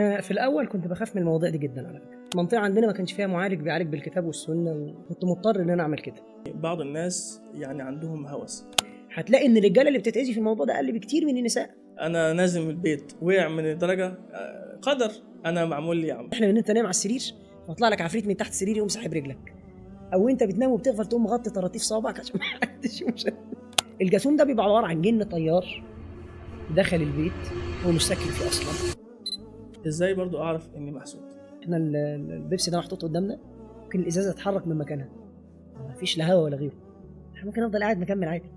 في الأول كنت بخاف من المواضيع دي جدا على فكرة. المنطقة عندنا ما كانش فيها معالج بيعالج بالكتاب والسنة، وكنت مضطر إن أنا أعمل كده. بعض الناس يعني عندهم هوس. هتلاقي إن الرجالة اللي بتتأذي في الموضوع ده أقل بكتير من النساء. أنا نازل من البيت وقع من الدرجة، قدر، أنا معمول لي عمل. إحنا إن أنت نايم على السرير فطلع لك عفريت من تحت السرير يقوم ساحب رجلك، أو أنت بتنام وبتغفل تقوم مغطي طراطيف صوابعك عشان محدش يشوف. الجاثوم ده بيبقى عبارة عن جن طيار دخل البيت هو مش ساكن فيه أصلا. إزاي برضو أعرف إني محسود؟ إحنا البيبسي ده محطوط قدامنا، ممكن الإزازة تتحرك من مكانها، مفيش لا هوا ولا غيره، إحنا ممكن أفضل قاعد مكمل عادي.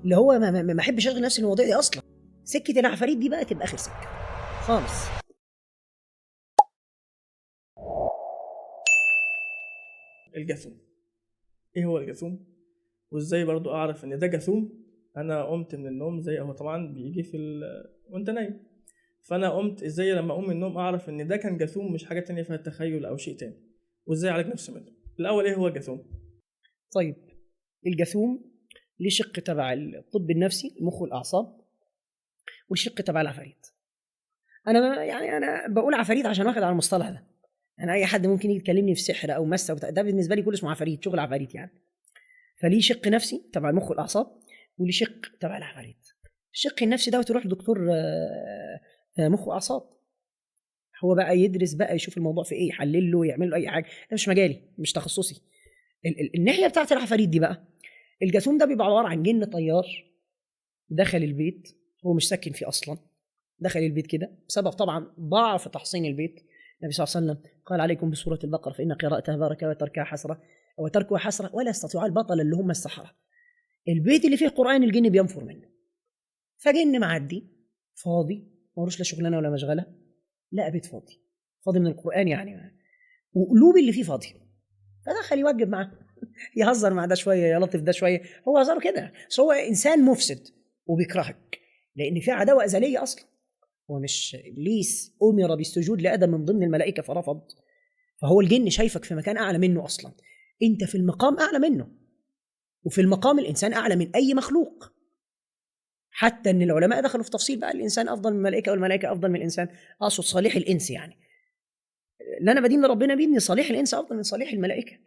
اللي هو ما احبش اشغل نفسي المواضيع دي اصلا. سكه العفاريت دي بقى تبقى اخر سكه خالص. الجاثوم، إيه هو الجاثوم؟ وإزاي برضو أعرف إن ده جاثوم؟ أنا قمت من النوم، زي هو طبعا بيجي وأنت نايم، فأنا قمت إزاي لما أقوم من النوم أعرف إن ده كان جاثوم مش حاجة تانية فيها تخيل أو شيء تاني؟ وإزاي أعالج نفسي منه؟ الأول إيه هو الجاثوم؟ طيب، الجاثوم ليه شق تبع الطب النفسي المخ والاعصاب، والشق تبع العفاريت. انا بقول عفاريت عشان واخد على المصطلح ده. انا اي حد ممكن يكلمني في سحر او مس ده بالنسبه لي كله اسمه عفاريت، شغل عفاريت يعني. فليه شق نفسي تبع المخ والاعصاب، وليه شق تبع العفاريت. الشق النفسي ده تروح لدكتور مخ واعصاب، هو بقى يدرس بقى يشوف الموضوع في ايه، يحلل له، يعمل له اي حاجه. ده مش مجالي، مش تخصصي. الناحيه بتاعت العفاريت دي بقى، الجاثوم ده بيبقى عباره عن جن طيار دخل البيت هو مش ساكن فيه اصلا. دخل البيت كده بسبب طبعا ضعف تحصين البيت. النبي صلى الله عليه وسلم قال عليكم بسوره البقره فان قراءتها بركه وتركها حسره، وتركها حسره ولا يستطيع البطل اللي هم السحره. البيت اللي فيه القران الجن بينفر منه. فجن معدي فاضي، ملوش لا شغلانه ولا مشغله، لا بيت فاضي، فاضي من القران يعني، وقلوب اللي فيه فاضيه. فدخل يوجب معاه، يهزر مع ده شويه، يلطف ده شويه. هو هزاره كده، بس هو انسان مفسد وبيكرهك لان في عداوه ازليه اصلا. هو مش ابليس امر بالسجود لادم من ضمن الملائكه فرفض، فهو الجن شايفك في مكان اعلى منه اصلا. انت في المقام اعلى منه، وفي المقام الانسان اعلى من اي مخلوق. حتى ان العلماء دخلوا في تفصيل بقى، الانسان افضل من الملائكه والملائكه افضل من الانسان. اقصد صالح الانس يعني، اللي انا بدين لربنا بيه ان صالح الانس افضل من صالح الملائكه.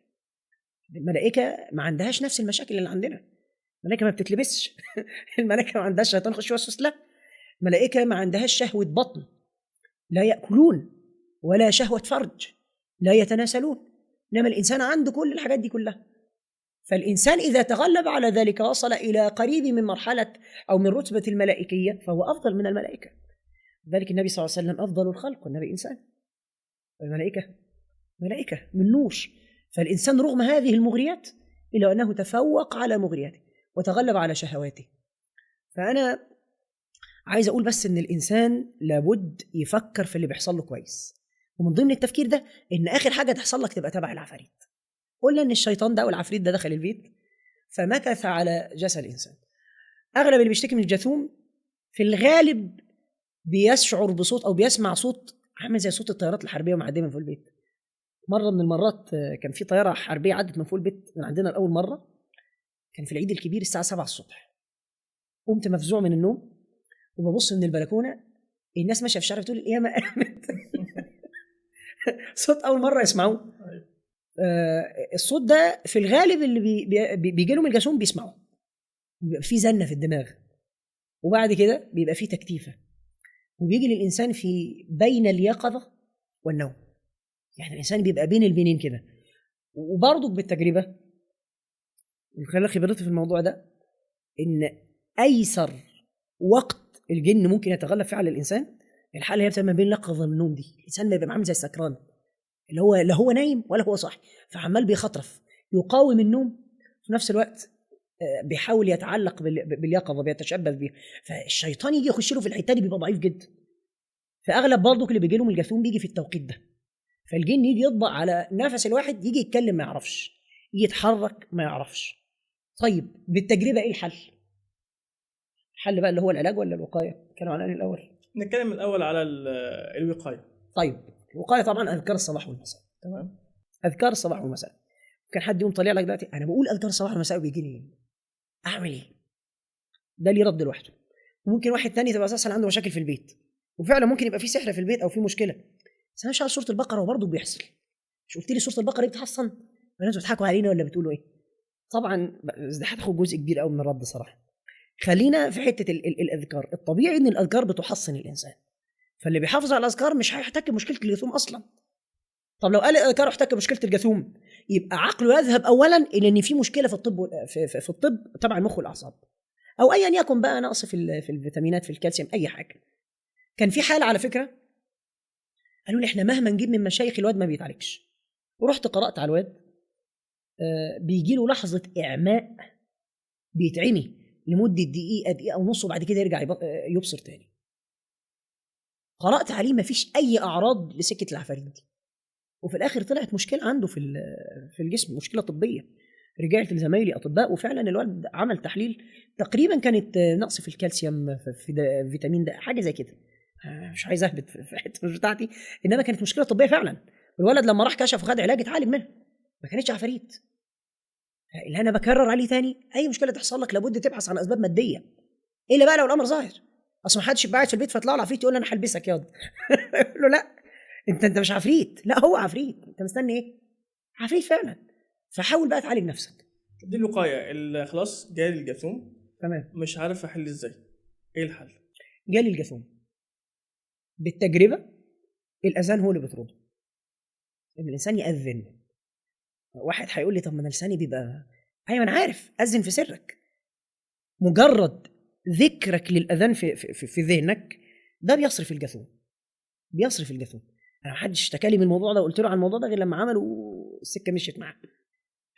الملائكه ما عندهاش نفس المشاكل اللي عندنا. الملائكه ما بتتلبسش الملائكه ما عندهاش شيطان يخش يوسوس لها. الملائكه ما عندهاش شهوه بطن، لا ياكلون، ولا شهوه فرج، لا يتناسلون. انما الانسان عنده كل الحاجات دي كلها. فالانسان اذا تغلب على ذلك وصل الى قريب من مرحله او من رتبه الملائكيه فهو افضل من الملائكه. ذلك النبي صلى الله عليه وسلم افضل الخلق، والنبي انسان، والملائكه ملائكه من نور. فالانسان رغم هذه المغريات الا انه تفوق على مغرياته وتغلب على شهواته. فانا عايز اقول بس ان الانسان لابد يفكر في اللي بيحصل له كويس، ومن ضمن التفكير ده ان اخر حاجه تحصل لك تبقى تبع العفاريت. قلنا ان الشيطان ده والعفريت ده دخل البيت فمكث على جسد الانسان. اغلب اللي بيشتكي من الجاثوم في الغالب بيشعر بصوت او بيسمع صوت عامل زي صوت الطيارات الحربيه ومعديه من فوق البيت. مره من المرات كان في طياره حربيه عدت من فوق البيت من عندنا لاول مره، كان في العيد الكبير الساعه 7 الصبح. قمت مفزوع من النوم وببص من البلكونه، الناس ماشيه في الشارع بتقول يا ما قامت صوت اول مره يسمعوه. الصوت ده في الغالب اللي بيجي لهم الجاثوم بيسمعوه، بيبقى فيه زنه في الدماغ، وبعد كده بيبقى فيه تكتيفه، وبيجي للانسان في بين اليقظه والنوم. يعني الانسان بيبقى بين البينين كده. وبرضه بالتجربه من خلال خبرتي في الموضوع ده ان ايسر وقت الجن ممكن يتغلب فيه على الانسان الحاله اللي هي بتبقى ما بين اليقظه والنوم دي. الانسان ما يبقى عامل زي السكران، اللي هو لا هو نايم ولا هو صاحي، فعمال بيخطرف يقاوم النوم في نفس الوقت بيحاول يتعلق باليقظه، بيتشبث بيها. فالشيطان يجي يخش له في الحته دي بيبقى ضعيف جدا. فاغلب برضه اللي بيجي لهم الجاثوم بيجي في التوقيت ده. فالجن يجي يطبق على نفس الواحد، يجي يتكلم ما يعرفش، يجي يتحرك ما يعرفش. طيب بالتجربه ايه الحل؟ الحل بقى اللي هو العلاج ولا الوقايه؟ نتكلم عن ايه الاول؟ نتكلم الأول على الوقاية. طيب الوقايه طبعا اذكار الصباح والمساء. تمام. اذكار الصباح والمساء. كان حد يقوم طالع لك دلوقتي انا بقول اذكار الصباح والمساء وبيجي لي اعمل ايه؟ ده ليه رد لوحده. وممكن واحد تاني تبقى اساسا عنده مشاكل في البيت وفعلا ممكن يبقى في سحر في البيت او في مشكله. بس انا مش على سوره البقره وبرضه بيحصل. مش قلت لي سوره البقره بتحصن؟ ولا انتوا بتضحكوا علينا ولا بتقولوا ايه؟ طبعا بس ده هتاخد جزء كبير قوي من الرد صراحه. خلينا في حته الاذكار. الطبيعي ان الاذكار بتحصن الانسان، فاللي بيحافظ على الاذكار مش هيحتك بمشكله الجاثوم اصلا. طب لو قال الاذكار احتك بمشكله الجاثوم، يبقى عقله يذهب اولا الى ان في مشكله في الطب في الطب تبع المخ والاعصاب، او ايا يكن بقى، نقص في الفيتامينات، في الكالسيوم، اي حاجه. كان في حاله على فكره قالوا لي احنا مهما نجيب من مشايخ الواد ما بيتعالجش. ورحت قرات على الواد، بيجي له لحظه اعماء، بيتعمي لمده دقيقه ونص، وبعد كده يرجع يبصر تاني. قرات عليه ما فيش اي اعراض لسكه العفاريت دي، وفي الاخر طلعت مشكله عنده في الجسم، مشكله طبيه. رجعت لزمايلي اطباء، وفعلا الولد عمل تحليل، تقريبا كانت نقص في الكالسيوم، في فيتامين د، حاجه زي كده. مش عايز اهبط في الحته مش بتاعتي، انما كانت مشكله طبيه فعلا. والولد لما راح كشف وخد علاج اتعالج منها، ما كانتش عفاريت. اللي انا بكرر عليه تاني، اي مشكله تحصل لك لابد تبحث عن اسباب ماديه، الا بقى لو الامر ظاهر. اصل ما حدش قاعد في البيت فيطلع له عفريت يقول له انا هلبسك ياض. يقول له لا، انت مش عفريت. لا، هو عفريت، انت مستني ايه؟ عفريت فعلا. فحاول بقى تعالج نفسك. دي الوقايه اللي خلاص جالي الجاثوم، تمام، مش عارف احل ازاي، ايه الحل؟ جالي الجاثوم بالتجربه، الاذان هو اللي بيطرده. ان الانسان ياذن. واحد هيقول لي طب ما انا لساني بيبقى، ايوه انا عارف، اذن في سرك. مجرد ذكرك للاذان في ذهنك ده بيصرف الجاثوم، بيصرف الجاثوم. انا ما حدش اشتكى لي من الموضوع ده وقلت له عن الموضوع ده غير لما عملوا السكه مشيت معاه.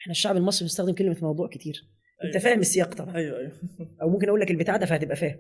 احنا الشعب المصري بنستخدم كلمه موضوع كتير. انت أيوة. فاهم السياق طبعا. ايوه او ممكن اقول لك البتاع ده فهتبقى فاهم.